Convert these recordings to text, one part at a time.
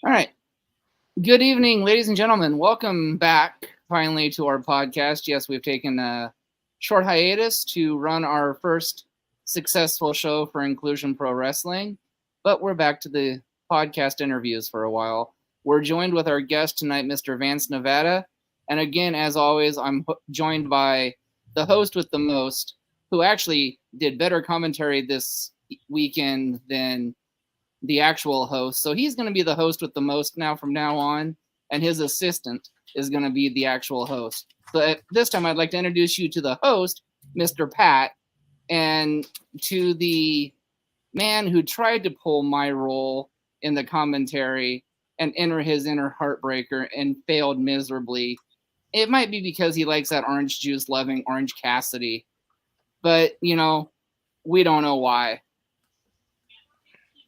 All right. Good evening, ladies and gentlemen. Welcome back finally to our podcast. Yes, we've taken a short hiatus to run our first successful show for Inclusion Pro Wrestling, but we're back to the podcast interviews for a while. We're joined with our guest tonight, Mr. Vance Nevada. And again, as always, I'm joined by the host with the most, who actually did better commentary this weekend than the actual host. So he's going to be the host with the most now from now on, and his assistant is going to be the actual host. But this time, I'd like to introduce you to the host, Mr. Pat, and to the man who tried to pull my role in the commentary and enter his inner heartbreaker and failed miserably. It might be because he likes that orange juice loving Orange Cassidy, but we don't know why.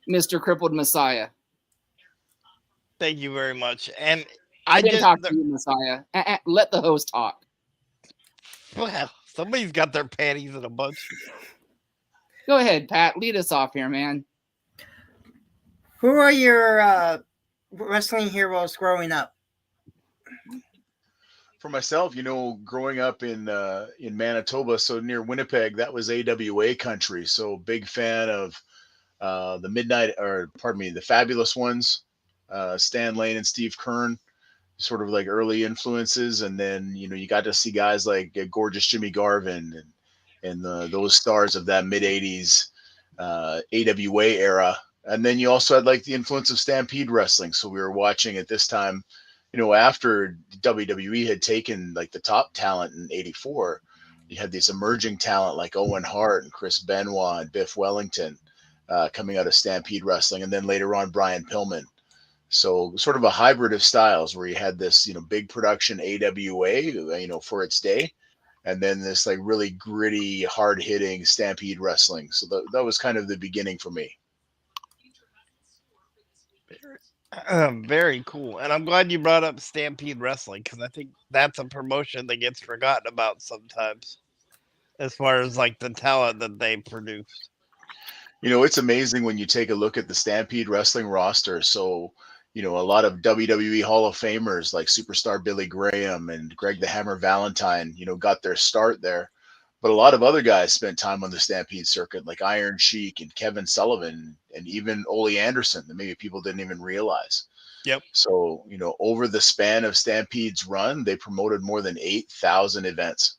Mr. Crippled Messiah. Thank you very much. And I I didn't just, talk to you, Messiah. Let the host talk. well, somebody's got their panties in a bunch. Go ahead, Pat. Lead us off here, man. Who are your wrestling heroes growing up? For myself, growing up in Manitoba, so near Winnipeg, that was AWA country. So big fan of the Fabulous Ones, Stan Lane and Steve Kern, sort of like early influences. And then you got to see guys like Gorgeous Jimmy Garvin and those stars of that mid '80s AWA era. And then you also had like the influence of Stampede Wrestling. So we were watching at this time, after WWE had taken like the top talent in '84, you had this emerging talent like Owen Hart and Chris Benoit and Biff Wellington coming out of Stampede Wrestling, and then later on Brian Pillman. So sort of a hybrid of styles where you had this, big production AWA, for its day, and then this like really gritty, hard hitting Stampede Wrestling. So that was kind of the beginning for me. Very cool. And I'm glad you brought up Stampede Wrestling because I think that's a promotion that gets forgotten about sometimes as far as like the talent that they produced. It's amazing when you take a look at the Stampede Wrestling roster. So, a lot of WWE Hall of Famers like superstar Billy Graham and Greg the Hammer Valentine, got their start there. But a lot of other guys spent time on the Stampede circuit, like Iron Sheik and Kevin Sullivan and even Ole Anderson, that maybe people didn't even realize. Yep. So, over the span of Stampede's run, they promoted more than 8,000 events,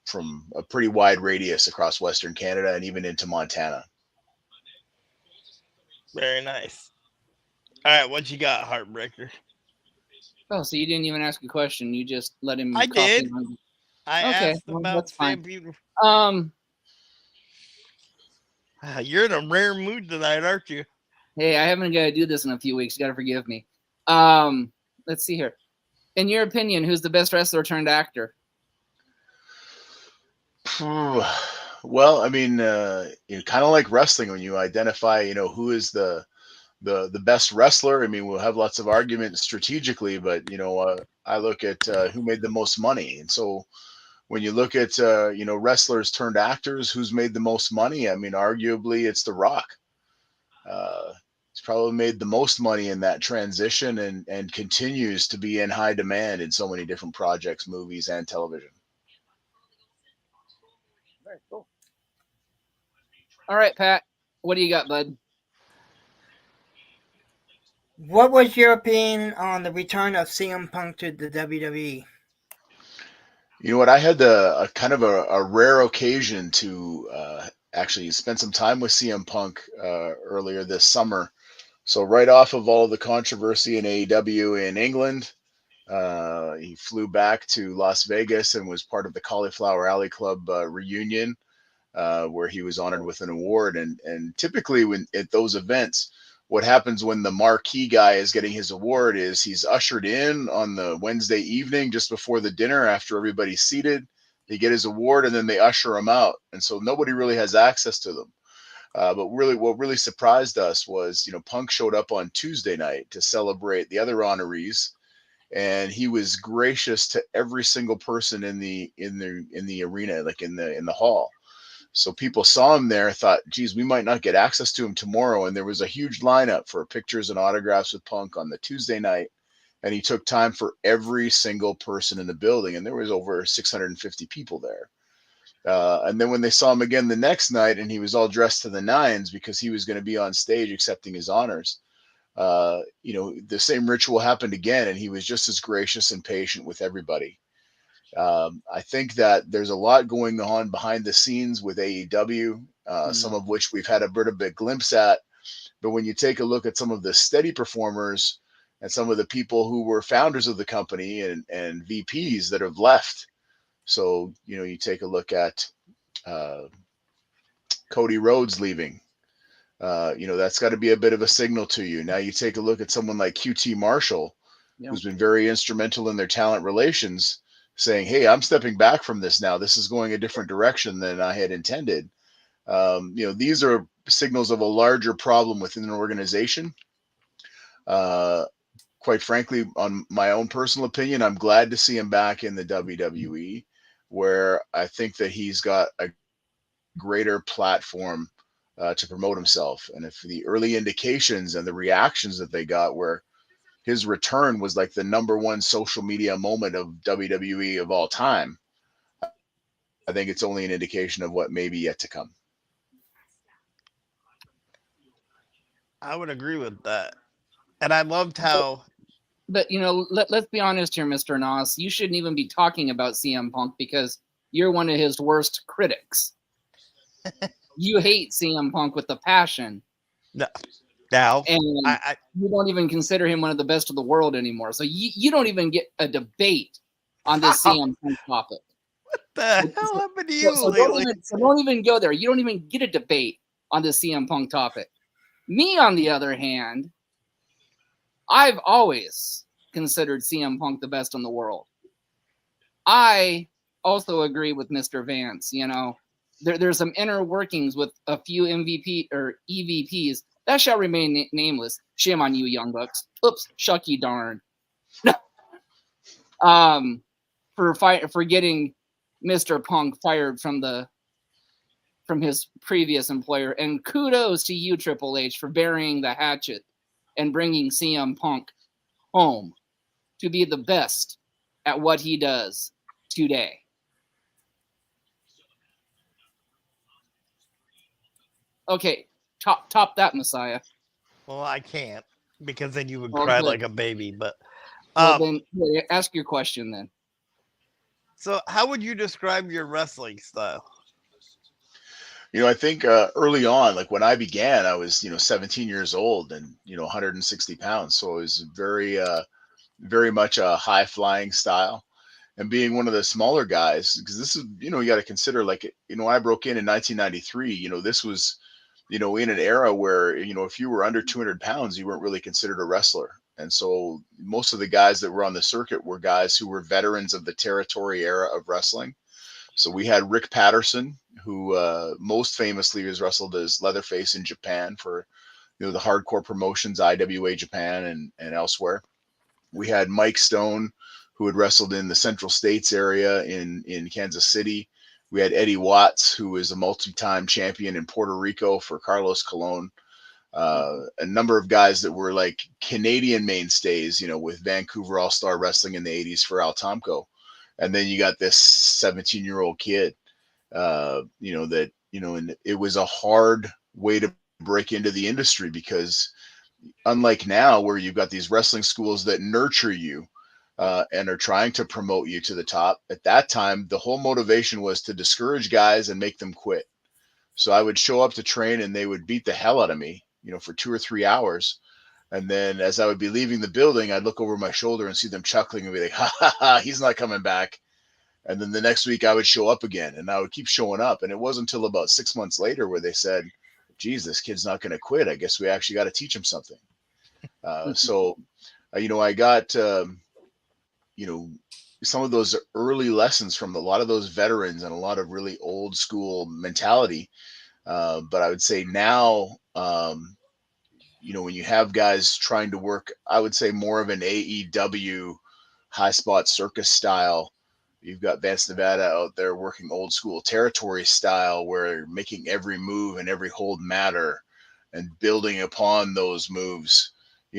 from a pretty wide radius across Western Canada and even into Montana. Very nice. All right, what you got, Heartbreaker? Oh, so you didn't even ask a question. You just let him I copy. did. I Okay, asked well, about that's fine. Stampede. Um, You're in a rare mood tonight, aren't you? hey, I haven't got to do this in a few weeks. You got to forgive me. Let's see here. In your opinion, who's the best wrestler turned actor? Well, I mean, kind of like wrestling when you identify, who is the best wrestler. I mean, we'll have lots of arguments strategically, but I look at who made the most money, and so when you look at wrestlers turned actors, who's made the most money? I mean, arguably it's The Rock. He's probably made the most money in that transition, and continues to be in high demand in so many different projects, movies, and television. Very cool. All right, Pat. What do you got, bud? What was your opinion on the return of CM Punk to the WWE? You know what? I had a kind of a rare occasion to actually spend some time with CM Punk earlier this summer. So right off of all of the controversy in AEW in England, he flew back to Las Vegas and was part of the Cauliflower Alley Club reunion, where he was honored with an award. And typically, when at those events, what happens when the marquee guy is getting his award is he's ushered in on the Wednesday evening just before the dinner after everybody's seated. They get his award and then they usher him out, and so nobody really has access to them. But really, what really surprised us was, Punk showed up on Tuesday night to celebrate the other honorees, and he was gracious to every single person in the arena, like in the hall. So people saw him there, thought, geez, we might not get access to him tomorrow. And there was a huge lineup for pictures and autographs with Punk on the Tuesday night. And he took time for every single person in the building. And there was over 650 people there. And then when they saw him again the next night, and he was all dressed to the nines because he was going to be on stage accepting his honors, the same ritual happened again, and he was just as gracious and patient with everybody. I think that there's a lot going on behind the scenes with AEW, some of which we've had a bit of a glimpse at. But when you take a look at some of the steady performers and some of the people who were founders of the company and VPs that have left, so you take a look at Cody Rhodes leaving. That's got to be a bit of a signal to you. Now you take a look at someone like QT Marshall, who's been very instrumental in their talent relations, saying, hey, I'm stepping back from this now. This is going a different direction than I had intended. These are signals of a larger problem within an organization. Quite frankly, on my own personal opinion, I'm glad to see him back in the WWE, where I think that he's got a greater platform to promote himself. And if the early indications and the reactions that they got where his return was like the number one social media moment of WWE of all time, I think it's only an indication of what may be yet to come. I would agree with that. And I loved how... But, let's be honest here, Mr. Noss. You shouldn't even be talking about CM Punk because you're one of his worst critics. You hate CM Punk with a passion. No. Now, and you don't even consider him one of the best of the world anymore. So you don't even get a debate on this CM Punk topic. What the hell happened to you lately? Don't even go there. You don't even get a debate on this CM Punk topic. Me, on the other hand, I've always considered CM Punk the best in the world. I also agree with Mr. Vance. There's some inner workings with a few MVP or EVPs that shall remain nameless. Shame on you, Young Bucks. Oops, shucky darn. For getting Mr. Punk fired from his previous employer, and kudos to you, Triple H, for burying the hatchet and bringing CM Punk home to be the best at what he does today. Okay, top that, Messiah. Well, I can't because then you would cry like a baby. But then ask your question then. So, how would you describe your wrestling style? I think early on, like when I began, I was 17 years old and 160 pounds, so it was very much a high flying style. And being one of the smaller guys, because this is you got to consider, like I broke in 1993. This was in an era where if you were under 200 pounds, you weren't really considered a wrestler. And so most of the guys that were on the circuit were guys who were veterans of the territory era of wrestling. So we had Rick Patterson, who most famously was wrestled as Leatherface in Japan for the hardcore promotions, IWA Japan and elsewhere. We had Mike Stone, who had wrestled in the Central States area in Kansas City. We had Eddie Watts, who was a multi-time champion in Puerto Rico for Carlos Colon. A number of guys that were like Canadian mainstays, with Vancouver All-Star Wrestling in the 80s for Al Tomko. And then you got this 17-year-old kid, and it was a hard way to break into the industry because unlike now where you've got these wrestling schools that nurture you and are trying to promote you to the top, at that time, the whole motivation was to discourage guys and make them quit. So I would show up to train and they would beat the hell out of me, for 2 or 3 hours. And then as I would be leaving the building, I'd look over my shoulder and see them chuckling and be like, ha, ha, ha, he's not coming back. And then the next week I would show up again and I would keep showing up. And it wasn't until about 6 months later where they said, geez, this kid's not going to quit. I guess we actually got to teach him something. So I got, some of those early lessons from a lot of those veterans and a lot of really old school mentality. But I would say now, when you have guys trying to work, I would say more of an AEW high spot circus style, You've got Vance Nevada out there working old school territory style, where making every move and every hold matter, and building upon those moves,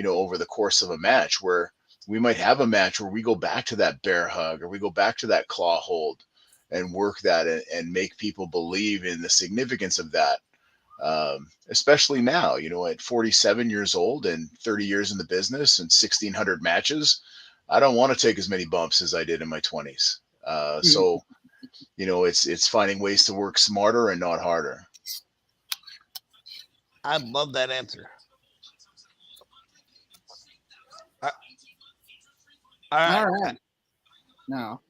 over the course of a match, where we might have a match where we go back to that bear hug or we go back to that claw hold and work that and make people believe in the significance of that. Especially now, at 47 years old and 30 years in the business and 1,600 matches, I don't want to take as many bumps as I did in my 20s. So, it's finding ways to work smarter and not harder. I love that answer. All right. No.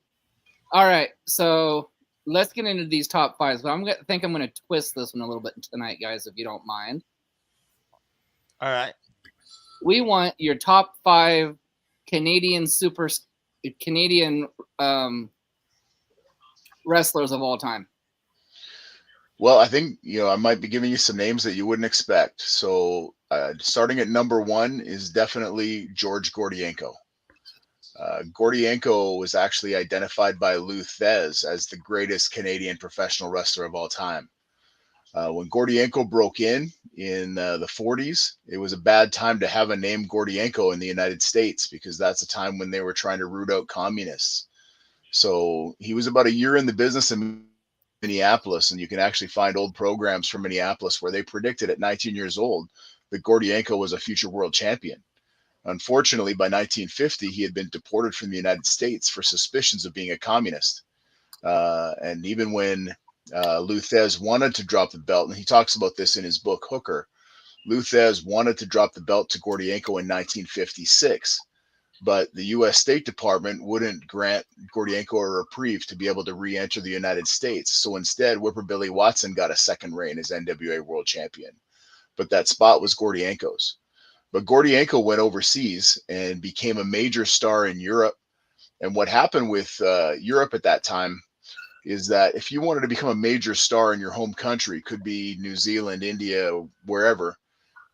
All right. So let's get into these top fives. But I'm going to twist this one a little bit tonight, guys, if you don't mind. All right. We want your top 5 Canadian wrestlers of all time. Well, I think, I might be giving you some names that you wouldn't expect. So starting at number 1 is definitely George Gordienko. Gordienko was actually identified by Lou Thez as the greatest Canadian professional wrestler of all time. When Gordienko broke in the 40s, it was a bad time to have a name Gordienko in the United States, because that's a time when they were trying to root out communists. So he was about a year in the business in Minneapolis, and you can actually find old programs from Minneapolis where they predicted at 19 years old that Gordienko was a future world champion. Unfortunately, by 1950, he had been deported from the United States for suspicions of being a communist. And even when Lou Thez wanted to drop the belt, and he talks about this in his book Hooker, Lou Thez wanted to drop the belt to Gordienko in 1956, but the U.S. State Department wouldn't grant Gordienko a reprieve to be able to re-enter the United States. So instead, Whipper Billy Watson got a second reign as NWA World Champion. But that spot was Gordienko's. But Gordienko went overseas and became a major star in Europe. And what happened with Europe at that time is that if you wanted to become a major star in your home country, could be New Zealand, India, wherever,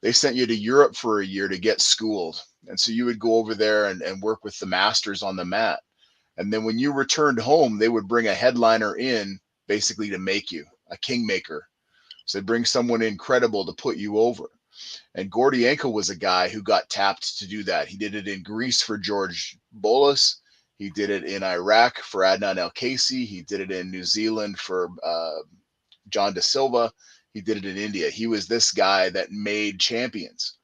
they sent you to Europe for a year to get schooled. And so you would go over there and work with the masters on the mat. And then when you returned home, they would bring a headliner in basically to make you a kingmaker. So they bring someone incredible to put you over. And Gordienko was a guy who got tapped to do that. He did it in Greece for George Bolas. He did it in Iraq for Adnan El-Kaisi. He did it in New Zealand for John Da Silva. He did it in India. He was this guy that made champions.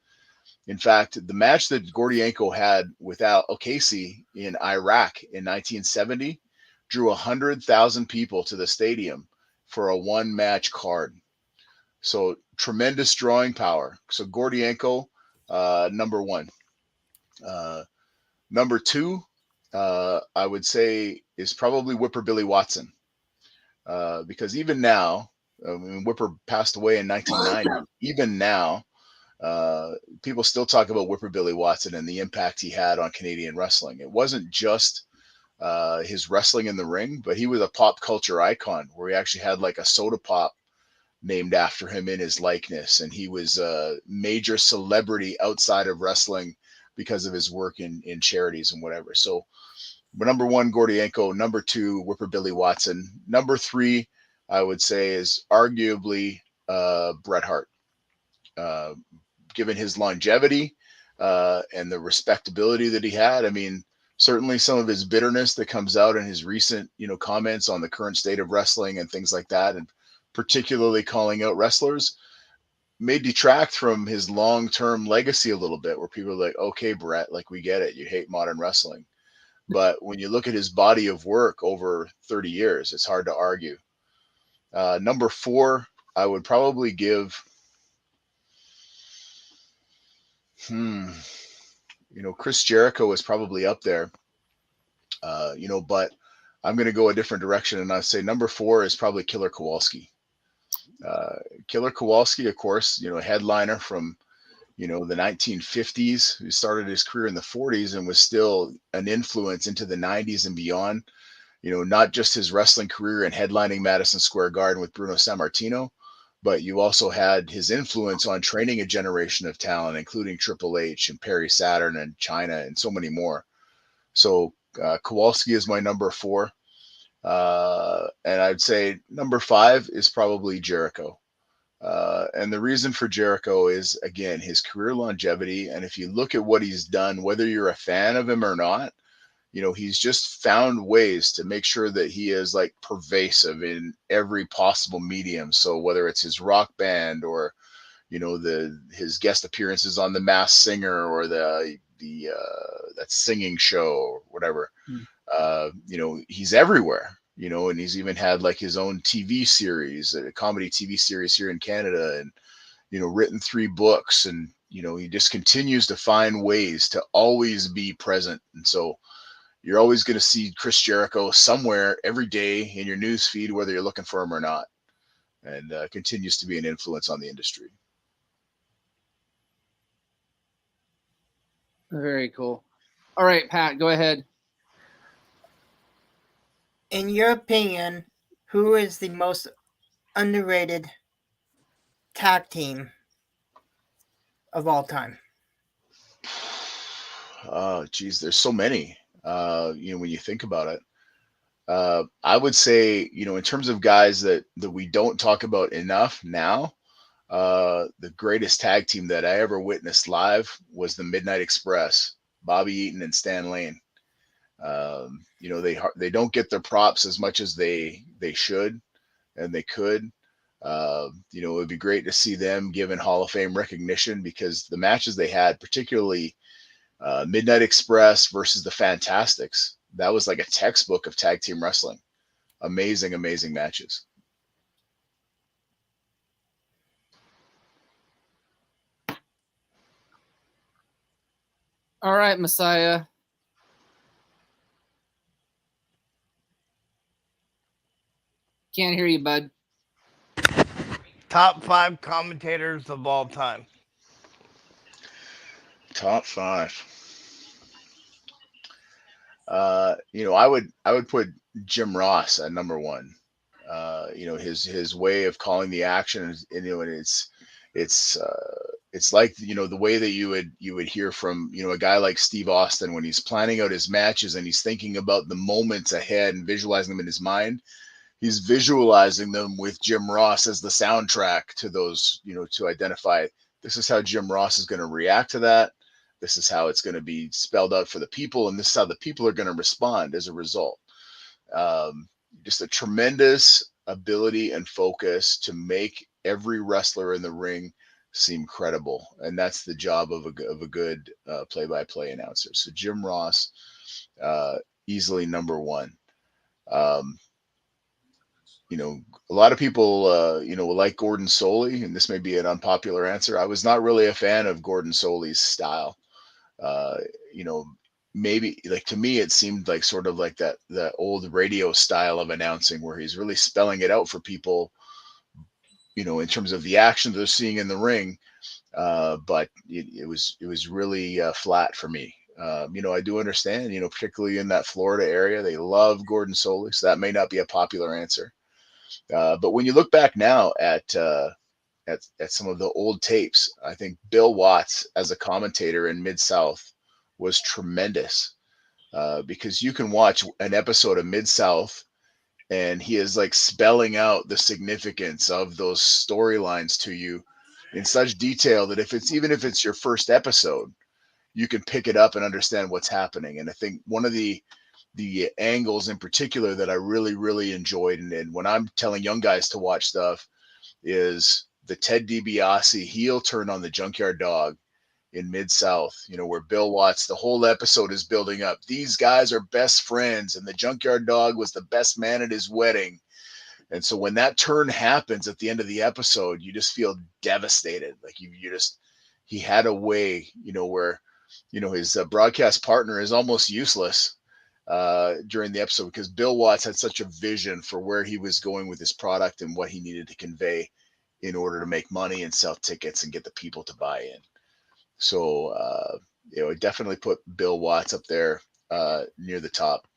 In fact, the match that Gordienko had with El-Kaisi in Iraq in 1970 drew 100,000 people to the stadium for a one-match card. So tremendous drawing power. So Gordienko, number 1. Number 2, I would say, is probably Whipper Billy Watson. Because even now, Whipper passed away in 1990. Even now, people still talk about Whipper Billy Watson and the impact he had on Canadian wrestling. It wasn't just his wrestling in the ring, but he was a pop culture icon, where he actually had like a soda pop named after him in his likeness. And he was a major celebrity outside of wrestling because of his work in charities and whatever. So number 1, Gordienko. Number 2, Whipper Billy Watson. Number 3, I would say, is arguably Bret Hart. Given his longevity and the respectability that he had, I mean, certainly some of his bitterness that comes out in his recent, comments on the current state of wrestling and things like that, and particularly calling out wrestlers, may detract from his long-term legacy a little bit, where people are like, okay, Bret, like, we get it. You hate modern wrestling. But when you look at his body of work over 30 years, it's hard to argue. Number 4, I would probably give, Chris Jericho is probably up there, but I'm going to go a different direction, and I say number 4 is probably Killer Kowalski. Killer Kowalski, of course, headliner from, the 1950s, who started his career in the 40s and was still an influence into the 90s and beyond. Not just his wrestling career and headlining Madison Square Garden with Bruno Sammartino, but you also had his influence on training a generation of talent, including Triple H and Perry Saturn and China and so many more. So Kowalski is my number 4. And I'd say number 5 is probably Jericho. And the reason for Jericho is, again, his career longevity. And if you look at what he's done, whether you're a fan of him or not, he's just found ways to make sure that he is like pervasive in every possible medium. So whether it's his rock band or, his guest appearances on The Masked Singer or the that singing show or whatever, he's everywhere. And he's even had like his own TV series, a comedy TV series here in Canada, and written 3 books, and he just continues to find ways to always be present. And so you're always going to see Chris Jericho somewhere every day in your news feed, whether you're looking for him or not, and continues to be an influence on the industry. Very cool. All right, Pat, go ahead. In your opinion, who is the most underrated tag team of all time? Oh, geez, there's so many. When you think about it, I would say, in terms of guys that we don't talk about enough now, the greatest tag team that I ever witnessed live was the Midnight Express, Bobby Eaton and Stan Lane. They don't get their props as much as they should and they could. It would be great to see them given Hall of Fame recognition, because the matches they had, particularly Midnight Express versus the Fantastics, that was like a textbook of tag team wrestling. Amazing, amazing matches. All right, Messiah. Can't hear you, bud. Top 5 commentators of all time. Top 5. I would put Jim Ross at number 1. His way of calling the action, and it's like the way that you would hear from a guy like Steve Austin when he's planning out his matches and he's thinking about the moments ahead and visualizing them in his mind. He's visualizing them with Jim Ross as the soundtrack to those, to identify this is how Jim Ross is going to react to that. This is how it's going to be spelled out for the people, and this is how the people are going to respond as a result. Just a tremendous ability and focus to make every wrestler in the ring seem credible, and that's the job of a good play-by-play announcer. So Jim Ross, easily number 1. A lot of people, like Gordon Solie, and this may be an unpopular answer. I was not really a fan of Gordon Solie's style. Maybe like to me, it seemed like sort of like that old radio style of announcing where he's really spelling it out for people, in terms of the action they're seeing in the ring. But it was really flat for me. I do understand, particularly in that Florida area, they love Gordon Solie, so that may not be a popular answer. But when you look back now at some of the old tapes, I think Bill Watts as a commentator in Mid-South was tremendous, because you can watch an episode of Mid-South and he is like spelling out the significance of those storylines to you in such detail that if it's your first episode, you can pick it up and understand what's happening. And I think one of the angles in particular that I really, really enjoyed, and when I'm telling young guys to watch stuff, is the Ted DiBiase heel turn on the Junkyard Dog in Mid-South, where Bill Watts, the whole episode is building up. These guys are best friends, and the Junkyard Dog was the best man at his wedding. And so when that turn happens at the end of the episode, you just feel devastated. Like he had a way, where, his broadcast partner is almost useless during the episode, because Bill Watts had such a vision for where he was going with his product and what he needed to convey in order to make money and sell tickets and get the people to buy in. So, I definitely put Bill Watts up there near the top.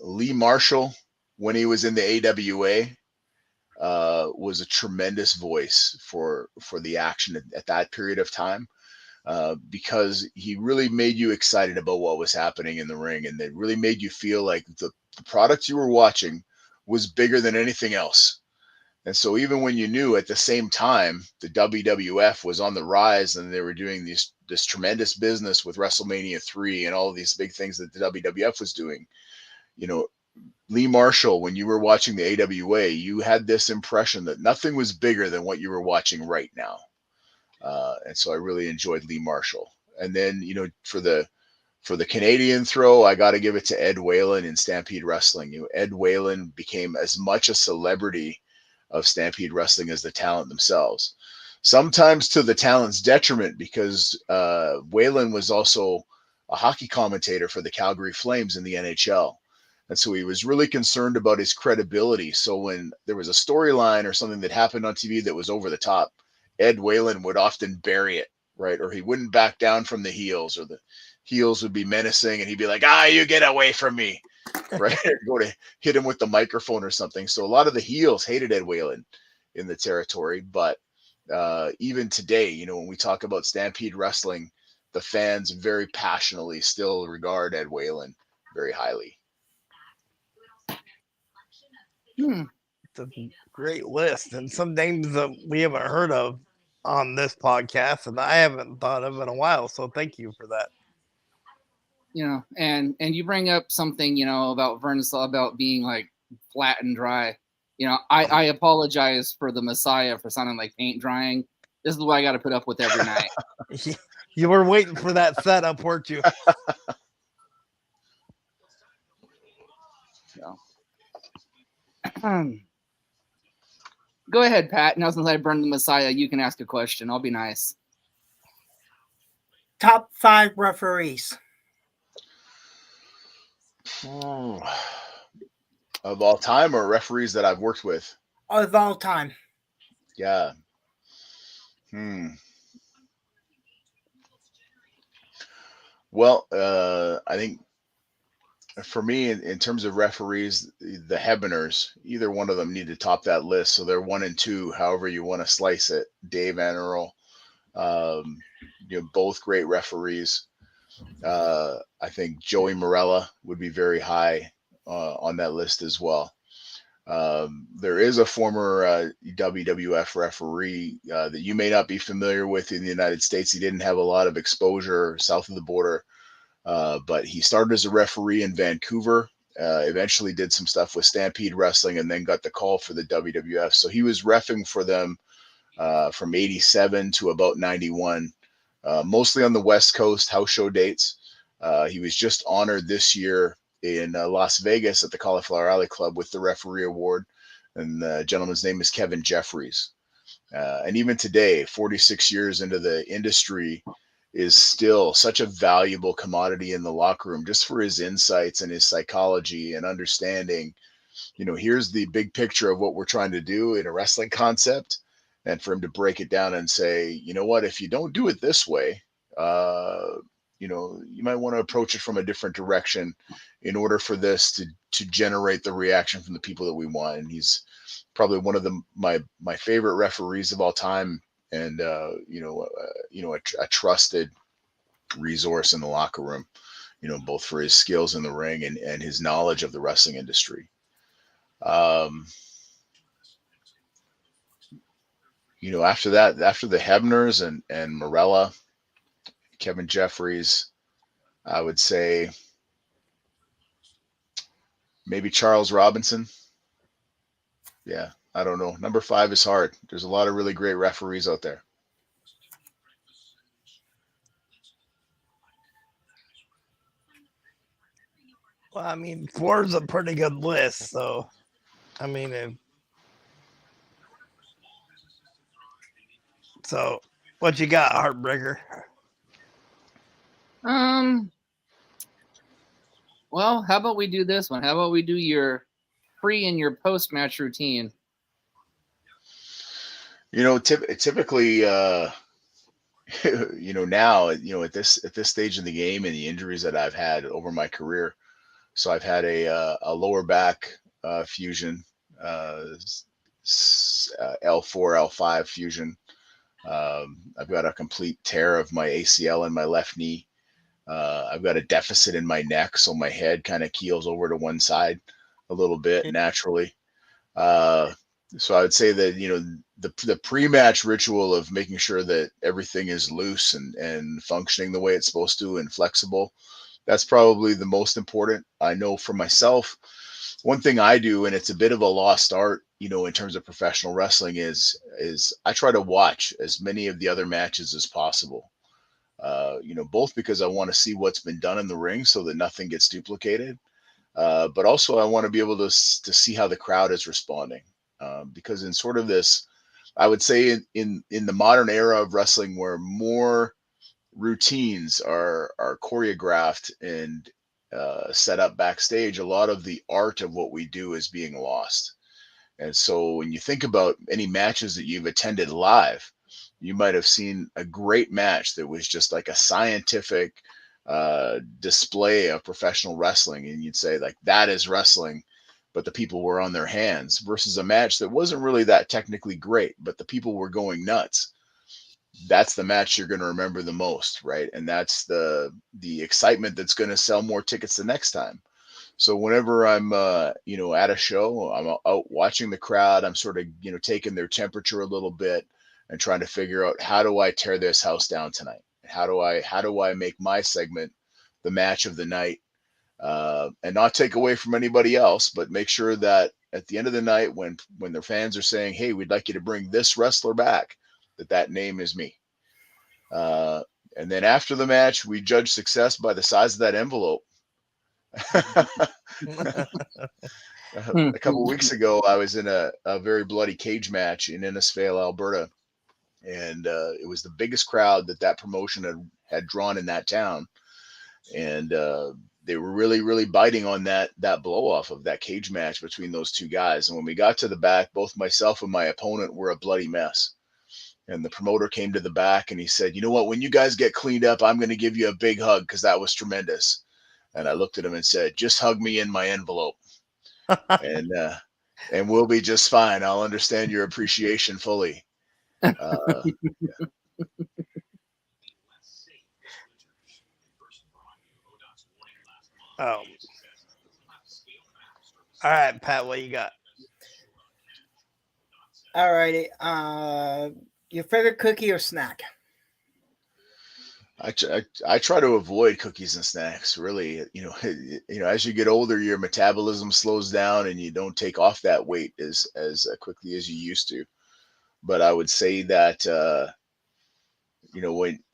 Lee Marshall, when he was in the AWA, was a tremendous voice for the action at that period of time. Because he really made you excited about what was happening in the ring, and it really made you feel like the product you were watching was bigger than anything else. And so even when you knew at the same time the WWF was on the rise and they were doing this tremendous business with WrestleMania 3 and all of these big things that the WWF was doing, you know, Lee Marshall, when you were watching the AWA, you had this impression that nothing was bigger than what you were watching right now. And so I really enjoyed Lee Marshall. And then, you know, for the Canadian throw, I got to give it to Ed Whalen in Stampede Wrestling. You know, Ed Whalen became as much a celebrity of Stampede Wrestling as the talent themselves. Sometimes to the talent's detriment, because Whalen was also a hockey commentator for the Calgary Flames in the NHL. And so he was really concerned about his credibility. So when there was a storyline or something that happened on TV that was over the top, Ed Whalen would often bury it, right? Or he wouldn't back down from the heels, or the heels would be menacing and he'd be like, you get away from me, right? Or go to hit him with the microphone or something. So a lot of the heels hated Ed Whalen in the territory. But even today, you know, when we talk about Stampede Wrestling, the fans very passionately still regard Ed Whalen very highly. It's a great list, and some names that we haven't heard of on this podcast, and I haven't thought of in a while. So thank you for that. You know, and you bring up something, you know, about Vance about being like flat and dry. You know, I apologize for the Messiah for sounding like paint drying. This is what I got to put up with every night. You were waiting for that setup, weren't you? So. Go ahead, Pat. Now since I burned the Messiah, you can ask a question. I'll be nice. Top 5 referees. Of all time, or referees that I've worked with? Of all time. Yeah. Well, I think for me, in terms of referees, the Hebners, either one of them need to top that list. So they're 1 and 2, however you want to slice it. Dave and Earl, you know, both great referees. I think Joey Morella would be very high on that list as well. There is a former WWF referee that you may not be familiar with in the United States. He didn't have a lot of exposure south of the border, but he started as a referee in Vancouver, eventually did some stuff with Stampede Wrestling, and then got the call for the WWF. So he was reffing for them from 87 to about 91, mostly on the West Coast house show dates. He was just honored this year in Las Vegas at the Cauliflower Alley Club with the referee award. And the gentleman's name is Kevin Jeffries. And even today, 46 years into the industry, is still such a valuable commodity in the locker room just for his insights and his psychology and understanding. You know, here's the big picture of what we're trying to do in a wrestling concept. And for him to break it down and say, you know what, if you don't do it this way, you know, you might want to approach it from a different direction in order for this to generate the reaction from the people that we want. And he's probably one of my favorite referees of all time, and a trusted resource in the locker room, you know, both for his skills in the ring and his knowledge of the wrestling industry. You know, after that, after the Hebners and Morella, Kevin Jeffries, I would say maybe Charles Robinson. Yeah, I don't know. Number 5 is hard. There's a lot of really great referees out there. Well, I mean, 4 is a pretty good list. So, I mean, so what you got, Heartbreaker? Well, how about we do this one? How about we do your pre and your post match routine? You know, typically, you know, now, you know, at this stage in the game and the injuries that I've had over my career, so I've had a lower back fusion, L4 L5 fusion. I've got a complete tear of my ACL in my left knee. I've got a deficit in my neck, so my head kind of keels over to one side a little bit naturally. Uh, so I would say that the pre-match ritual of making sure that everything is loose and functioning the way it's supposed to and flexible. That's probably the most important. I know for myself, one thing I do, and it's a bit of a lost art, in terms of professional wrestling, is I try to watch as many of the other matches as possible. Both because I want to see what's been done in the ring so that nothing gets duplicated, but also I want to be able to see how the crowd is responding. Because in sort of this, I would say in the modern era of wrestling, where more routines are choreographed and set up backstage, a lot of the art of what we do is being lost. And so when you think about any matches that you've attended live, you might have seen a great match that was just like a scientific display of professional wrestling. And you'd say, like, that is wrestling, but the people were on their hands, versus a match that wasn't really that technically great, but the people were going nuts. That's the match you're going to remember the most, right? And that's the excitement that's going to sell more tickets the next time. So whenever I'm, at a show, I'm out watching the crowd. I'm sort of, taking their temperature a little bit and trying to figure out, how do I tear this house down tonight? How do I make my segment the match of the night, and not take away from anybody else, but make sure that at the end of the night, when their fans are saying, "Hey, we'd like you to bring this wrestler back," that name is me. Uh, and then after the match, we judge success by the size of that envelope. A couple of weeks ago, I was in a very bloody cage match in Innisfail, Alberta, and it was the biggest crowd that promotion had drawn in that town, and they were really, really biting on that blow off of that cage match between those two guys. And when we got to the back, both myself and my opponent were a bloody mess. And the promoter came to the back and he said, "You know what? When you guys get cleaned up, I'm going to give you a big hug because that was tremendous." And I looked at him and said, "Just hug me in my envelope, and we'll be just fine. I'll understand your appreciation fully." Uh, Oh. All right, Pat, what you got? Alrighty. Your favorite cookie or snack? I try to avoid cookies and snacks. Really, as you get older, your metabolism slows down and you don't take off that weight as quickly as you used to. But I would say that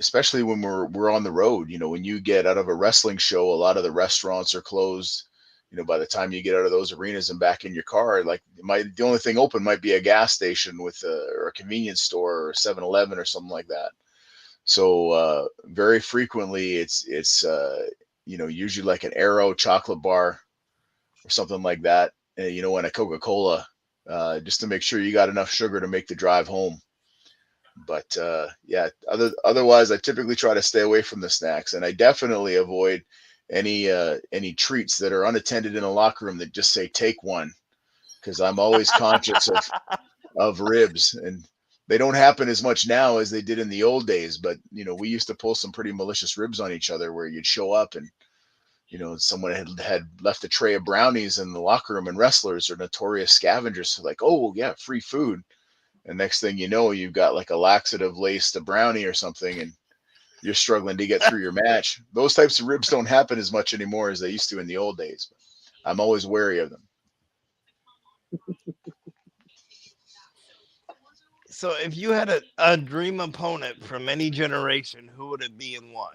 especially when we're on the road, when you get out of a wrestling show, a lot of the restaurants are closed. By the time you get out of those arenas and back in your car, like the only thing open might be a gas station or a convenience store or 7-Eleven or something like that. So very frequently it's usually like an Arrow chocolate bar or something like that, and a Coca-Cola, just to make sure you got enough sugar to make the drive home. But yeah, otherwise, I typically try to stay away from the snacks, and I definitely avoid any treats that are unattended in a locker room that just say "take one," because I'm always conscious of ribs, and they don't happen as much now as they did in the old days. But we used to pull some pretty malicious ribs on each other, where you'd show up and someone had left a tray of brownies in the locker room, and wrestlers are notorious scavengers. So like, oh yeah, free food. And next thing you know, you've got like a laxative laced a brownie or something, and you're struggling to get through your match. Those types of ribs don't happen as much anymore as they used to in the old days. I'm always wary of them. So, if you had a dream opponent from any generation, who would it be and why?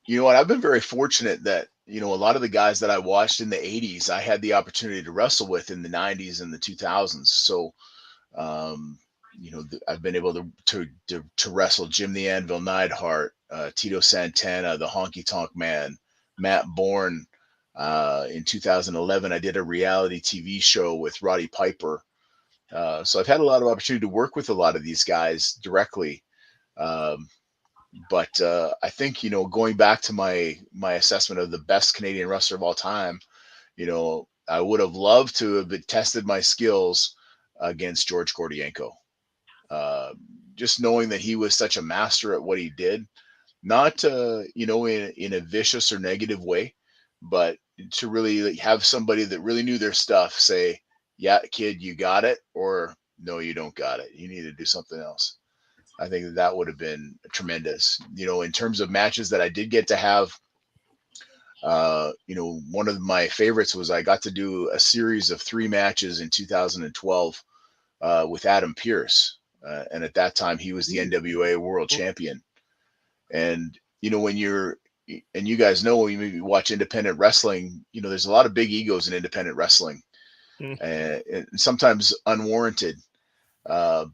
You know what? I've been very fortunate that, a lot of the guys that I watched in the 80s, I had the opportunity to wrestle with in the 90s and the 2000s. So, um, I've been able to wrestle Jim the Anvil Neidhart, Tito Santana, the Honky Tonk Man, Matt Bourne. In 2011, I did a reality TV show with Roddy Piper. So I've had a lot of opportunity to work with a lot of these guys directly. Um, but I think, going back to my assessment of the best Canadian wrestler of all time, I would have loved to have tested my skills against George Gordienko. Uh, just knowing that he was such a master at what he did not in a vicious or negative way, but to really have somebody that really knew their stuff say, yeah, kid, you got it, or no, you don't got it, you need to do something else. I think that would have been tremendous. In terms of matches that I did get to have, one of my favorites was I got to do a series of 3 matches in 2012 with Adam Pearce. And at that time, he was the NWA world champion. And, when and you guys know, when you maybe watch independent wrestling, there's a lot of big egos in independent wrestling, and sometimes unwarranted. And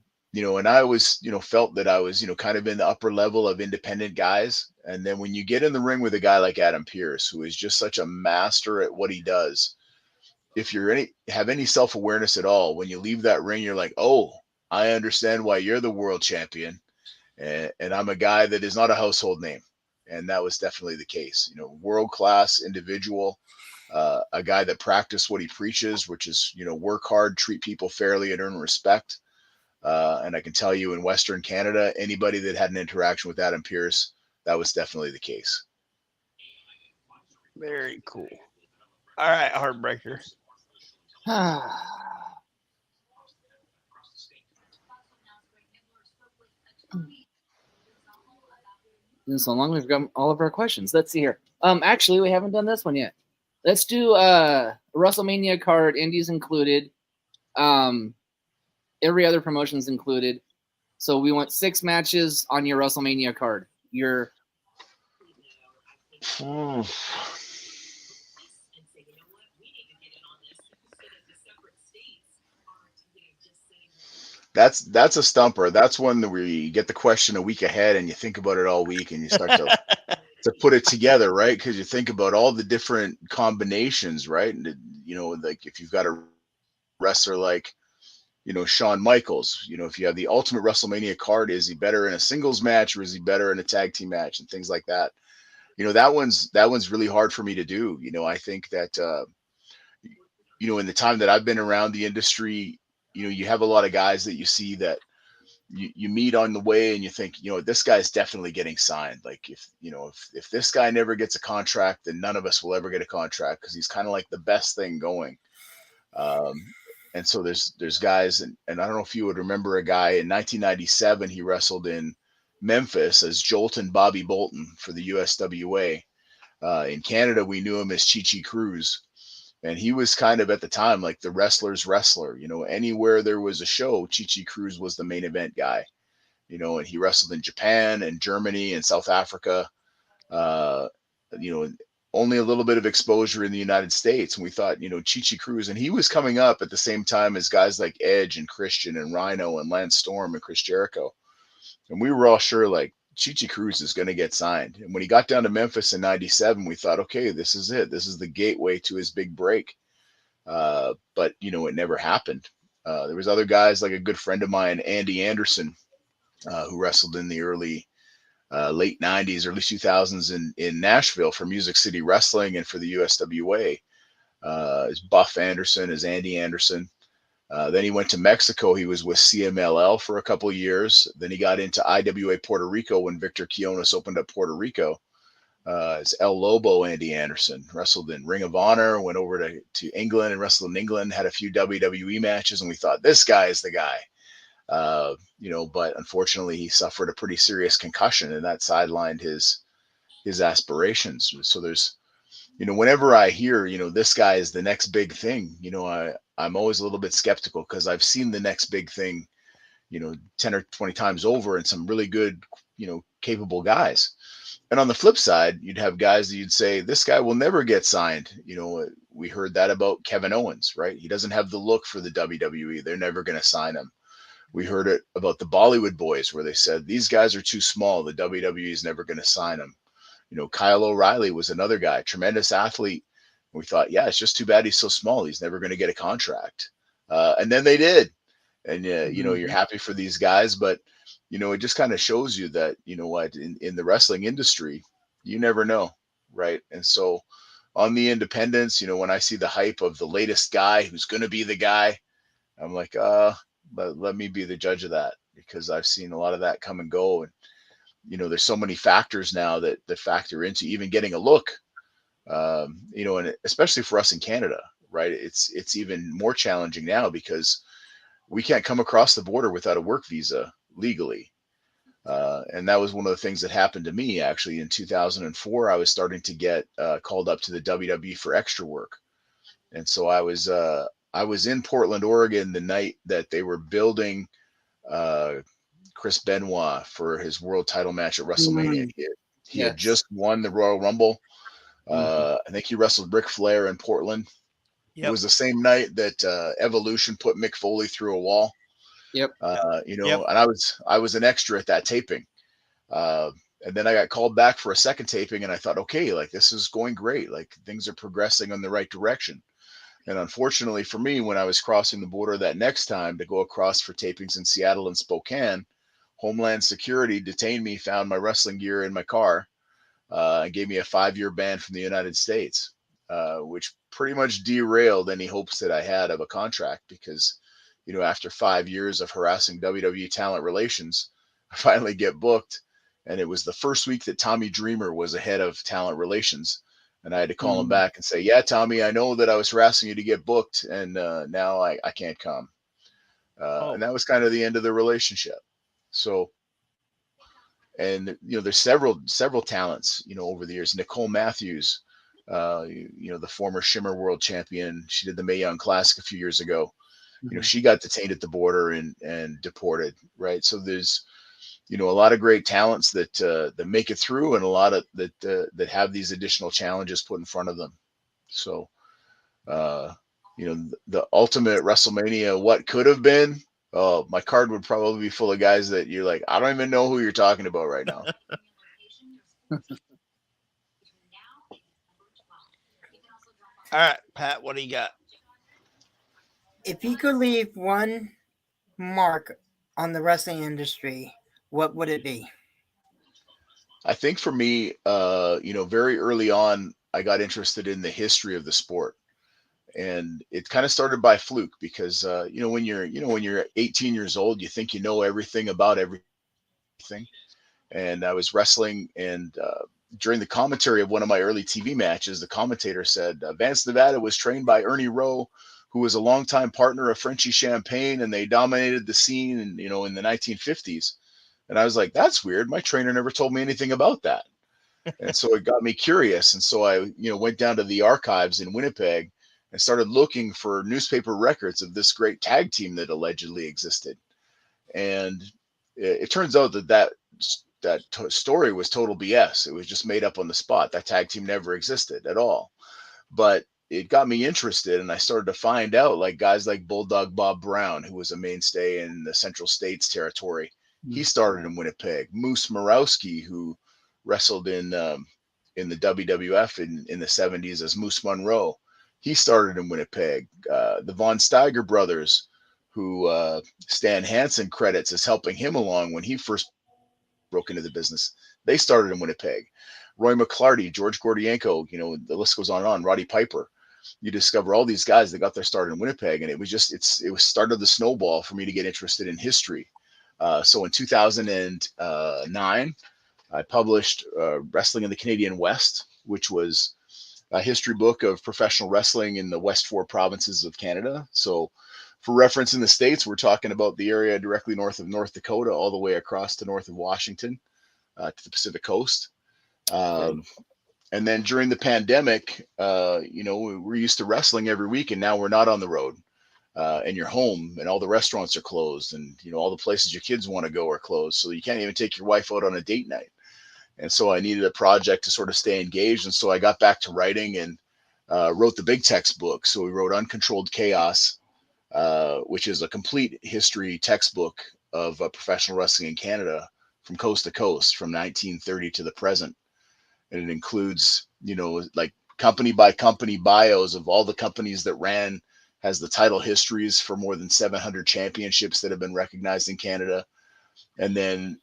I always, felt that I was, kind of in the upper level of independent guys. And then when you get in the ring with a guy like Adam Pearce, who is just such a master at what he does, if you're have any self-awareness at all, when you leave that ring, you're like, oh, I understand why you're the world champion. And I'm a guy that is not a household name. And that was definitely the case. World-class individual, a guy that practiced what he preaches, which is, work hard, treat people fairly, and earn respect. And I can tell you in Western Canada, anybody that had an interaction with Adam Pearce, that was definitely the case. Very cool. All right, Heartbreaker. And so long we've got all of our questions. Let's see here. Actually, we haven't done this one yet. Let's do WrestleMania card, indies included. Every other promotion's included. So we want 6 matches on your WrestleMania card. That's a stumper. That's one where you get the question a week ahead and you think about it all week and you start to put it together, right? Because you think about all the different combinations, right? And like if you've got a wrestler like Shawn Michaels, if you have the Ultimate WrestleMania card, is he better in a singles match or is he better in a tag team match and things like that? That one's really hard for me to do. I think that in the time that I've been around the industry, you have a lot of guys that you see that you meet on the way and you think, this guy's definitely getting signed. Like if this guy never gets a contract, then none of us will ever get a contract because he's kind of like the best thing going. And so there's guys, and I don't know if you would remember a guy in 1997, he wrestled in Memphis as Jolton Bobby Bolton for the USWA. In Canada, we knew him as Chi Cruz. And he was kind of at the time like the wrestler's wrestler. Anywhere there was a show, Chi Cruz was the main event guy. And he wrestled in Japan and Germany and South Africa. Only a little bit of exposure in the United States. And we thought, Chi Cruz, and he was coming up at the same time as guys like Edge and Christian and Rhino and Lance Storm and Chris Jericho. And we were all sure like Chi Cruz is going to get signed. And when he got down to Memphis in 97, we thought, okay, this is it. This is the gateway to his big break. But, it never happened. There was other guys like a good friend of mine, Andy Anderson, who wrestled in the late 90s, early 2000s in Nashville for Music City Wrestling and for the USWA. Is Buff Anderson, is Andy Anderson. Then he went to Mexico. He was with CMLL for a couple of years. Then he got into IWA Puerto Rico when Victor Quiones opened up Puerto Rico. It's El Lobo Andy Anderson. Wrestled in Ring of Honor, went over to England and wrestled in England, had a few WWE matches, and we thought, this guy is the guy. But unfortunately he suffered a pretty serious concussion and that sidelined his aspirations. So there's, whenever I hear, this guy is the next big thing, I'm always a little bit skeptical because I've seen the next big thing, 10 or 20 times over and some really good, capable guys. And on the flip side, you'd have guys that you'd say, this guy will never get signed. We heard that about Kevin Owens, right? He doesn't have the look for the WWE. They're never going to sign him. We heard it about the Bollywood Boys where they said, these guys are too small. The WWE is never going to sign them. Kyle O'Reilly was another guy, tremendous athlete. We thought, yeah, it's just too bad he's so small. He's never going to get a contract. And then they did. And, you're happy for these guys. But, it just kind of shows you that, what, in the wrestling industry, you never know. Right. And so on the independents, when I see the hype of the latest guy who's going to be the guy, I'm like, let me be the judge of that because I've seen a lot of that come and go. And, there's so many factors now that factor into even getting a look. And especially for us in Canada, right? It's even more challenging now because we can't come across the border without a work visa legally. And that was one of the things that happened to me actually in 2004. I was starting to get called up to the WWE for extra work, and so I was in Portland, Oregon, the night that they were building uh, Chris Benoit for his world title match at WrestleMania. He had Yes. just won the Royal Rumble. Mhm. I think he wrestled Ric Flair in Portland. It Yep. was the same night that Evolution put Mick Foley through a wall. Yep. Yep. And I was an extra at that taping. Uh, and then I got called back for a second taping, and I thought, okay, like this is going great, like things are progressing in the right direction. And unfortunately for me, when I was crossing the border that next time to go across for tapings in Seattle and Spokane, Homeland Security detained me, found my wrestling gear in my car, and gave me a 5-year ban from the United States, which pretty much derailed any hopes that I had of a contract because, after 5 years of harassing WWE talent relations, I finally get booked. And it was the first week that Tommy Dreamer was ahead of talent relations. And I had to call him back and say, yeah, Tommy, I know that I was harassing you to get booked. And now I can't come. And that was kind of the end of the relationship. So, and there's several talents over the years. Nicole Matthews, the former Shimmer World Champion, she did the Mae Young Classic a few years ago. Mhm. She got detained at the border and deported, right? So there's a lot of great talents that make it through, and a lot of that have these additional challenges put in front of them. So uh, the ultimate WrestleMania, what could have been. Oh, my card would probably be full of guys that you're like, I don't even know who you're talking about right now. All right, Pat, what do you got? If you could leave one mark on the wrestling industry, what would it be? I think for me, very early on, I got interested in the history of the sport, and it kind of started by fluke because when you're 18 years old, you think you know everything about everything. And I was wrestling, and during the commentary of one of my early TV matches, the commentator said Vance Nevada was trained by Ernie Rowe, who was a longtime partner of Frenchie Champagne, and they dominated the scene, in the 1950s. And I was like, that's weird. My trainer never told me anything about that. And so it got me curious. And so I, went down to the archives in Winnipeg and started looking for newspaper records of this great tag team that allegedly existed. And it turns out that story was total BS. It was just made up on the spot. That tag team never existed at all. But it got me interested, and I started to find out like guys like Bulldog Bob Brown, who was a mainstay in the Central States territory. He started in Winnipeg. Moose Morowski, who wrestled in the WWF in the 70s as Moose Monroe, he started in Winnipeg. The Von Steiger brothers, who Stan Hansen credits as helping him along when he first broke into the business, they started in Winnipeg. Roy McClarty, George Gordienko, the list goes on and on. Roddy Piper. You discover all these guys that got their start in Winnipeg, and it was started the snowball for me to get interested in history. So in 2009, I published Wrestling in the Canadian West, which was a history book of professional wrestling in the West 4 provinces of Canada. So for reference in the States, we're talking about the area directly north of North Dakota, all the way across to north of Washington, to the Pacific Coast. And then during the pandemic, we're used to wrestling every week, and now we're not on the road. And you're home, and all the restaurants are closed, and all the places your kids want to go are closed. So you can't even take your wife out on a date night. And so I needed a project to sort of stay engaged. And so I got back to writing and wrote the big textbook. So we wrote Uncontrolled Chaos, which is a complete history textbook of professional wrestling in Canada from coast to coast, from 1930 to the present. And it includes, like company by company bios of all the companies that ran, has the title histories for more than 700 championships that have been recognized in Canada. And then,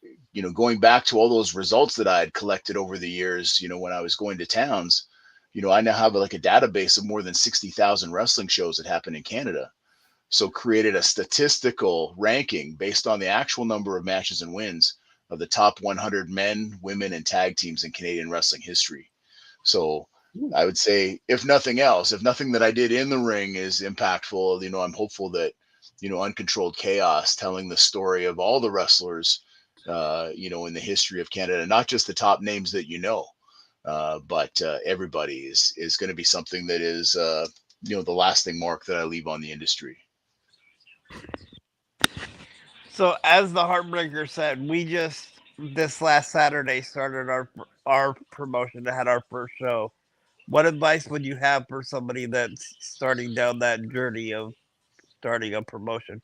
going back to all those results that I had collected over the years, when I was going to towns, I now have like a database of more than 60,000 wrestling shows that happen in Canada. So created a statistical ranking based on the actual number of matches and wins of the top 100 men, women, and tag teams in Canadian wrestling history. So I would say, if nothing else, if nothing that I did in the ring is impactful, I'm hopeful that, Uncontrolled Chaos, telling the story of all the wrestlers, in the history of Canada, not just the top names that but everybody is going to be something that is, the lasting mark that I leave on the industry. So, as the Heartbreaker said, we just this last Saturday started our promotion. Had our first show. What advice would you have for somebody that's starting down that journey of starting a promotion?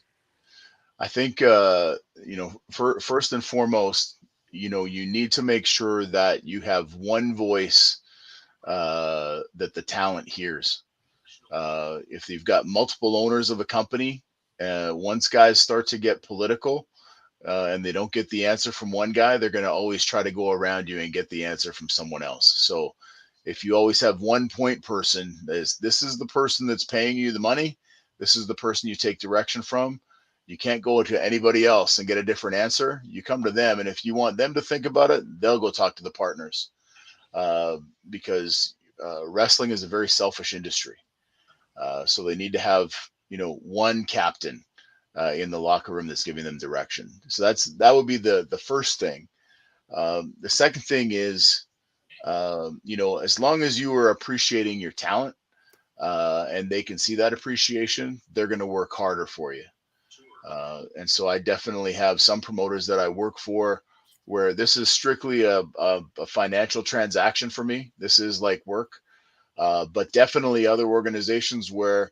I think, first and foremost, you need to make sure that you have one voice that the talent hears. If you've got multiple owners of a company, once guys start to get political and they don't get the answer from one guy, they're going to always try to go around you and get the answer from someone else. So if you always have one point person, this is the person that's paying you the money, this is the person you take direction from. You can't go to anybody else and get a different answer. You come to them, and if you want them to think about it, they'll go talk to the partners, because wrestling is a very selfish industry. So they need to have, one captain in the locker room that's giving them direction. So that would be the first thing. The second thing is, as long as you are appreciating your talent, and they can see that appreciation, they're going to work harder for you. And so I definitely have some promoters that I work for where this is strictly a financial transaction for me. This is like work. But definitely other organizations where,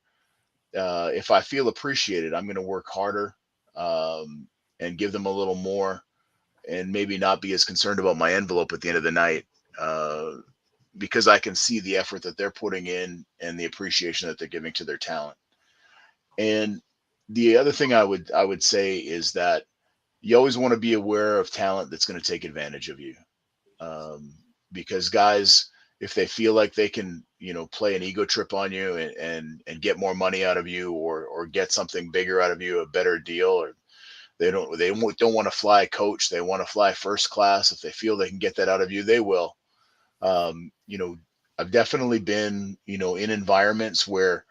if I feel appreciated, I'm going to work harder, and give them a little more, and maybe not be as concerned about my envelope at the end of the night, because I can see the effort that they're putting in and the appreciation that they're giving to their talent. And the other thing I would say is that you always want to be aware of talent that's going to take advantage of you, because guys, if they feel like they can, play an ego trip on you and get more money out of you, or get something bigger out of you, a better deal, or they don't want to fly coach, they want to fly first class. If they feel they can get that out of you, they will. I've definitely been, in environments where,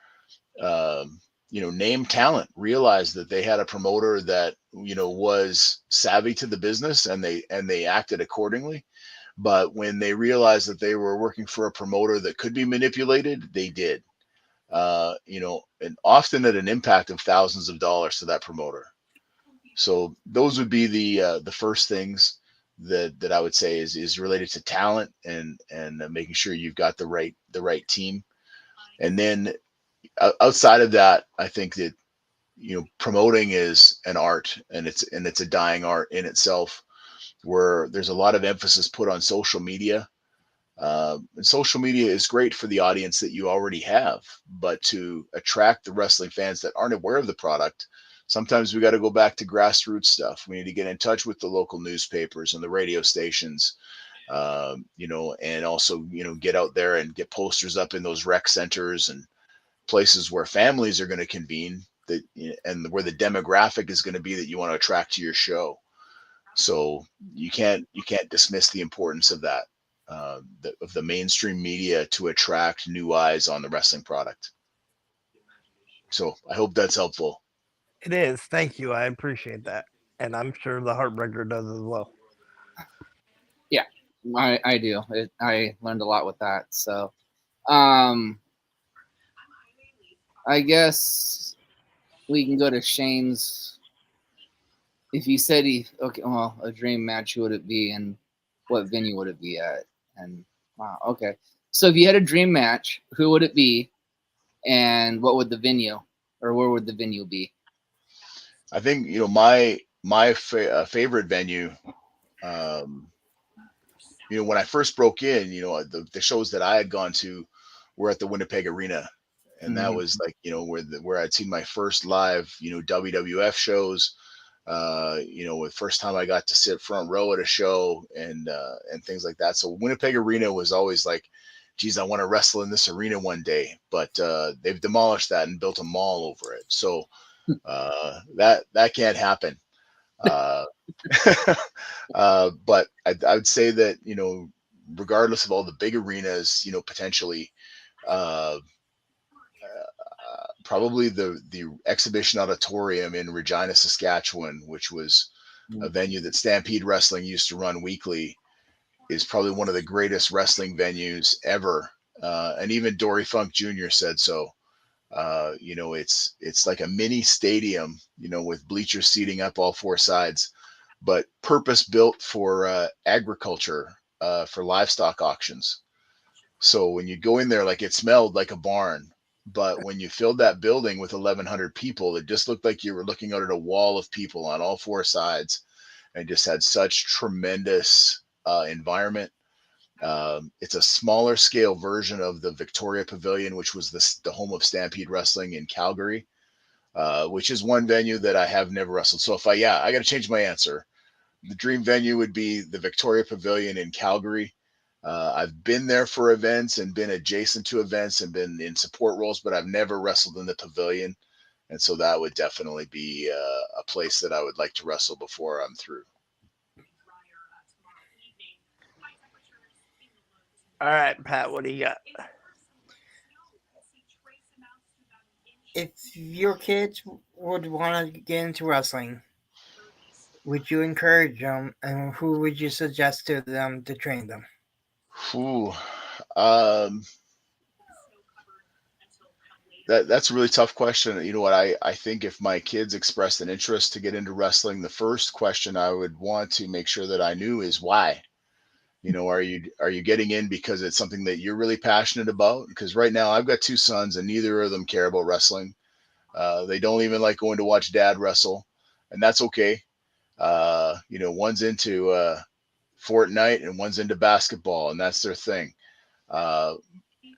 name talent realized that they had a promoter that, was savvy to the business, and they acted accordingly. But when they realized that they were working for a promoter that could be manipulated, they did, and often at an impact of thousands of dollars to that promoter. So those would be the first things that I would say is related to talent, and making sure you've got the right team. And then outside of that, I think that, promoting is an art, and it's a dying art in itself, where there's a lot of emphasis put on social media. And social media is great for the audience that you already have, but to attract the wrestling fans that aren't aware of the product, sometimes we got to go back to grassroots stuff. We need to get in touch with the local newspapers and the radio stations, and also, get out there and get posters up in those rec centers and places where families are going to convene, and where the demographic is going to be that you want to attract to your show. So you can't dismiss the importance of that, of the mainstream media to attract new eyes on the wrestling product. So I hope that's helpful. It is. Thank you. I appreciate that, and I'm sure the Heartbreaker does as well. Yeah, I do. I learned a lot with that. So, I guess we can go to Shane's. If he said a dream match, who would it be, and what venue would it be at? And wow, okay. So if you had a dream match, who would it be, and what would the venue, or where would the venue be? I think, my favorite venue, when I first broke in, the shows that I had gone to were at the Winnipeg Arena, and that was like, where I'd seen my first live, WWF shows. The first time I got to sit front row at a show, and things like that. So Winnipeg Arena was always like, geez, I want to wrestle in this arena one day, but they've demolished that and built a mall over it. So that can't happen. But I would say that, regardless of all the big arenas, potentially, uh, probably the exhibition auditorium in Regina, Saskatchewan, which was a venue that Stampede Wrestling used to run weekly, is probably one of the greatest wrestling venues ever. And even Dory Funk Jr. said so. It's like a mini stadium, with bleachers seating up all four sides, but purpose built for agriculture, for livestock auctions. So when you go in there, like, it smelled like a barn, but when you filled that building with 1,100 people, it just looked like you were looking out at a wall of people on all four sides, and just had such tremendous environment. It's a smaller scale version of the Victoria Pavilion, which was the home of Stampede Wrestling in Calgary, which is one venue that I have never wrestled. So I got to change my answer. The dream venue would be the Victoria Pavilion in Calgary. I've been there for events and been adjacent to events and been in support roles, but I've never wrestled in the pavilion. And so that would definitely be a place that I would like to wrestle before I'm through. All right, Pat, what do you got? If your kids would want to get into wrestling, would you encourage them, and who would you suggest to them to train them? Ooh, um, that's a really tough question. You know what? I think if my kids expressed an interest to get into wrestling, the first question I would want to make sure that I knew is why. Are you getting in because it's something that you're really passionate about? Because right now I've got two sons and neither of them care about wrestling. They don't even like going to watch dad wrestle, and that's okay. One's into Fortnite and one's into basketball, and that's their thing. Uh,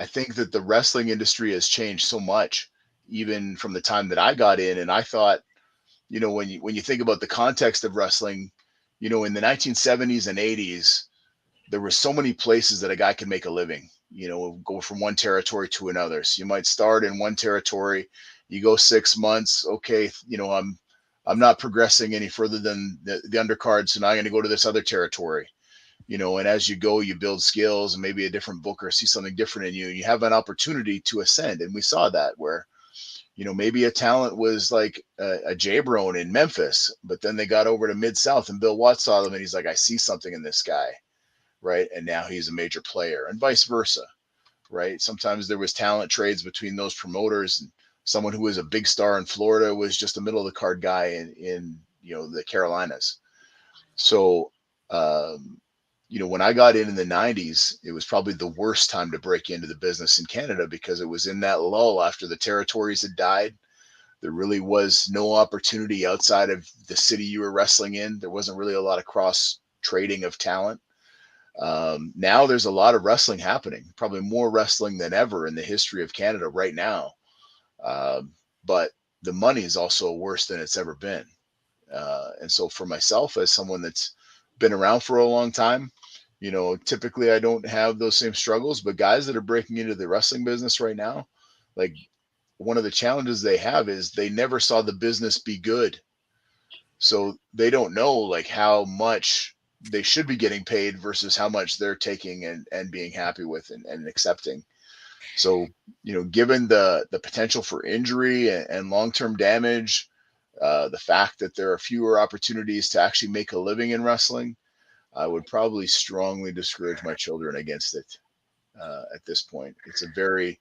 I think that the wrestling industry has changed so much, even from the time that I got in. And I thought, when you think about the context of wrestling, in the 1970s and 80s, there were so many places that a guy could make a living. Go from one territory to another. So you might start in one territory, you go 6 months. Okay, I'm not progressing any further than the undercard, so now I'm going to go to this other territory. And as you go, you build skills, and maybe a different booker sees something different in you, and you have an opportunity to ascend. And we saw that where, maybe a talent was like a J-Brone in Memphis, but then they got over to Mid-South and Bill Watts saw them and he's like, I see something in this guy. Right. And now he's a major player, and vice versa. Right. Sometimes there was talent trades between those promoters, and someone who was a big star in Florida was just a middle of the card guy in the Carolinas. So, when I got in the 90s, it was probably the worst time to break into the business in Canada, because it was in that lull after the territories had died. There really was no opportunity outside of the city you were wrestling in. There wasn't really a lot of cross trading of talent. Now there's a lot of wrestling happening, probably more wrestling than ever in the history of Canada right now. But the money is also worse than it's ever been. And so for myself, as someone that's been around for a long time, typically I don't have those same struggles, but guys that are breaking into the wrestling business right now, like, one of the challenges they have is they never saw the business be good. So they don't know, like, how much they should be getting paid versus how much they're taking and being happy with and accepting. So, given the potential for injury and long-term damage, the fact that there are fewer opportunities to actually make a living in wrestling, I would probably strongly discourage my children against it. At this point, it's a very,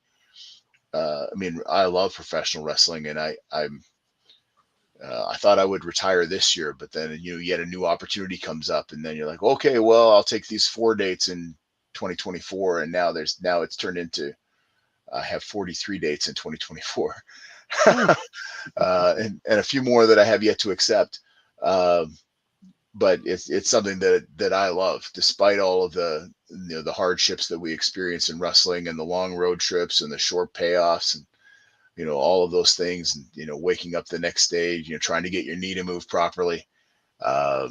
I love professional wrestling, and I thought I would retire this year, but then yet a new opportunity comes up, and then you're like, okay, well, I'll take these 4 dates in 2024, and now it's turned into I have 43 dates in 2024, and a few more that I have yet to accept. But it's something that I love, despite all of the hardships that we experience in wrestling, and the long road trips and the short payoffs, and all of those things, and waking up the next day, trying to get your knee to move properly. I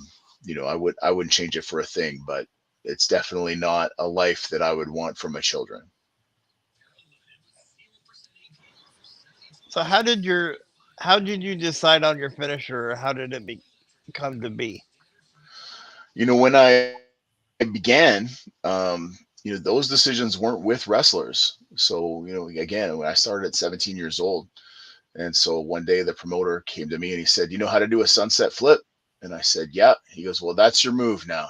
wouldn't change it for a thing, but it's definitely not a life that I would want for my children. So how did you decide on your finisher? Or how did it come to be? When I began, those decisions weren't with wrestlers. So, again, when I started at 17 years old, and so one day the promoter came to me and he said, "You know how to do a sunset flip?" And I said, "Yeah." He goes, "Well, that's your move now."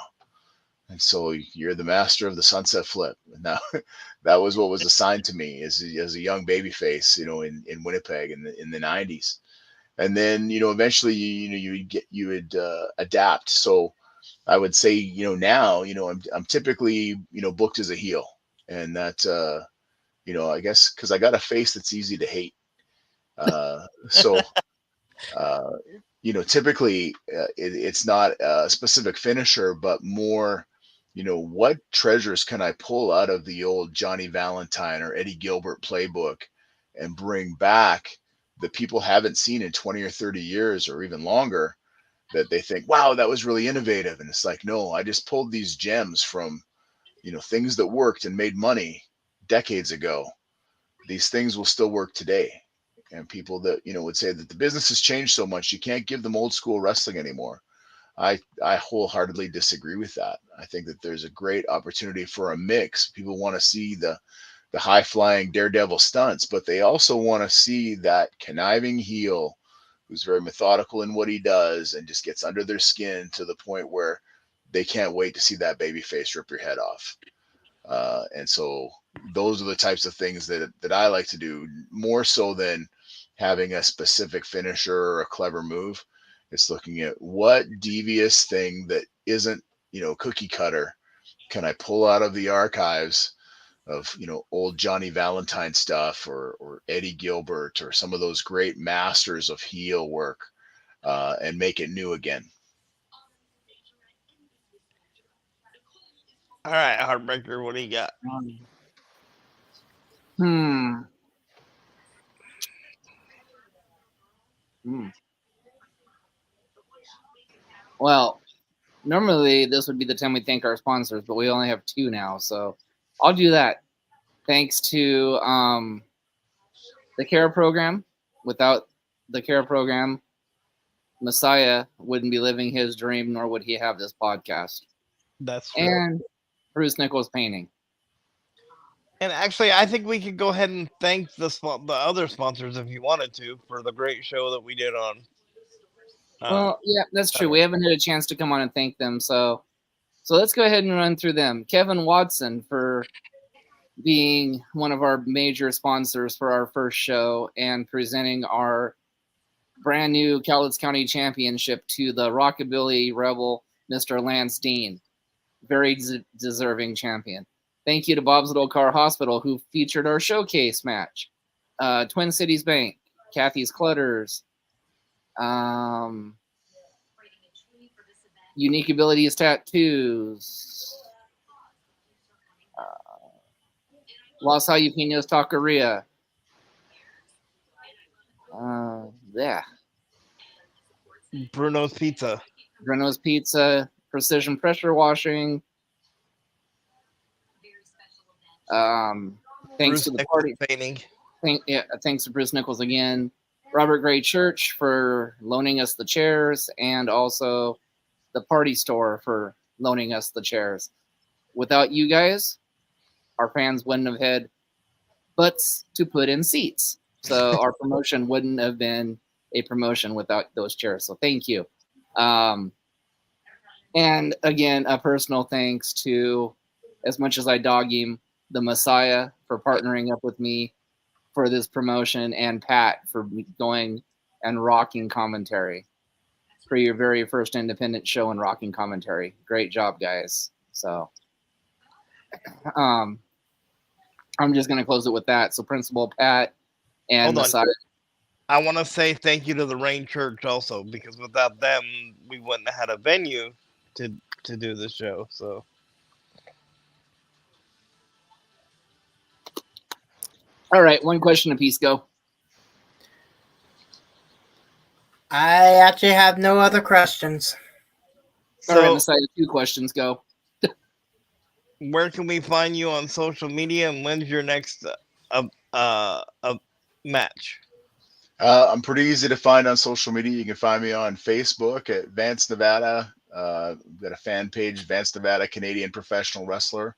And so you're the master of the sunset flip. And now that was what was assigned to me as a young baby face, in Winnipeg in the 90s. And then, eventually, you would adapt. So I would say, now, I'm typically, booked as a heel, and that, I guess because I got a face that's easy to hate. So, uh, typically it's not a specific finisher, but more, what treasures can I pull out of the old Johnny Valentine or Eddie Gilbert playbook and bring back that people haven't seen in 20 or 30 years or even longer, that they think, wow, that was really innovative. And it's like, no, I just pulled these gems from, things that worked and made money decades ago. These things will still work today. And people that, would say that the business has changed so much, you can't give them old school wrestling anymore. I wholeheartedly disagree with that. I think that there's a great opportunity for a mix. People want to see the high flying daredevil stunts, but they also want to see that conniving heel who's very methodical in what he does and just gets under their skin to the point where they can't wait to see that baby face rip your head off. And so those are the types of things that I like to do, more so than having a specific finisher or a clever move. It's looking at what devious thing that isn't, cookie cutter can I pull out of the archives of, old Johnny Valentine stuff, or Eddie Gilbert, or some of those great masters of heel work, and make it new again. All right, Heartbreaker, what do you got? Hmm. Hmm. Well, normally this would be the time we thank our sponsors, but we only have two now, so I'll do that. Thanks to the CARE program. Without the CARE program, Messiah wouldn't be living his dream, nor would he have this podcast. That's true. And Bruce Nichols Painting. And actually, I think we could go ahead and thank the other sponsors if you wanted to for the great show that we did on. Well, yeah, that's true. We haven't had a chance to come on and thank them, so let's go ahead and run through them. Kevin Watson for being one of our major sponsors for our first show and presenting our brand new Cowlitz County Championship to the Rockabilly Rebel, Mr. Lance Dean. Very deserving champion. Thank you to Bob's Little Car Hospital, who featured our showcase match. Twin Cities Bank, Kathy's Clutters, Unique Abilities Tattoos, Los Jalapenos Taqueria. Yeah. Bruno's Pizza. Bruno's Pizza, Precision Pressure Washing. Thanks Bruce to the Nichols party. Painting. Thanks to Bruce Nichols again. Robert Gray Church for loaning us the chairs, and also the Party Store for loaning us the chairs. Without you guys, our fans wouldn't have had butts to put in seats. So our promotion wouldn't have been a promotion without those chairs. So thank you. And again, a personal thanks to, as much as I dog him, the Messiah for partnering up with me for this promotion, and Pat for going and rocking commentary for your very first independent show and rocking commentary. Great job, guys. So I'm just going to close it with that. So Principal Pat and Messiah. I want to say thank you to the Rain Church also, because without them, we wouldn't have had a venue to do the show. So. All right, one question apiece, go. I actually have no other questions. All right, Messiah, 2 questions, go. Where can we find you on social media, and when's your next match? I'm pretty easy to find on social media. You can find me on Facebook at Vance Nevada, We've got a fan page, Vance Nevada Canadian Professional Wrestler.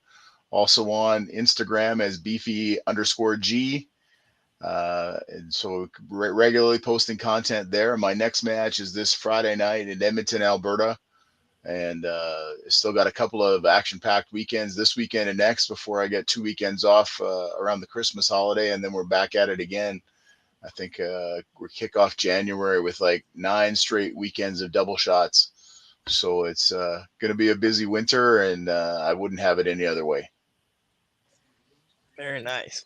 Also on Instagram as Beefy_G. And so regularly posting content there. My next match is this Friday night in Edmonton, Alberta. And still got a couple of action-packed weekends this weekend and next before I get 2 weekends off around the Christmas holiday. And then we're back at it again. I think we kick off January with like 9 straight weekends of double shots. So it's going to be a busy winter, and I wouldn't have it any other way. Very nice.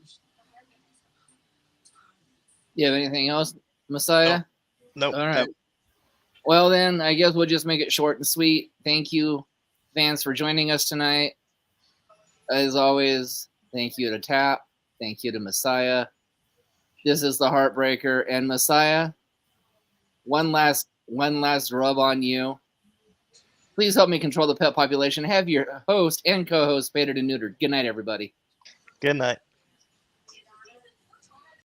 You have anything else, Messiah? Nope. All right. Well, then, I guess we'll just make it short and sweet. Thank you, Vance, for joining us tonight. As always, thank you to Tap. Thank you to Messiah. This is the Heartbreaker. And Messiah, one last rub on you. Please help me control the pet population. Have your host and co-host spaded and neutered. Good night, everybody. Good night.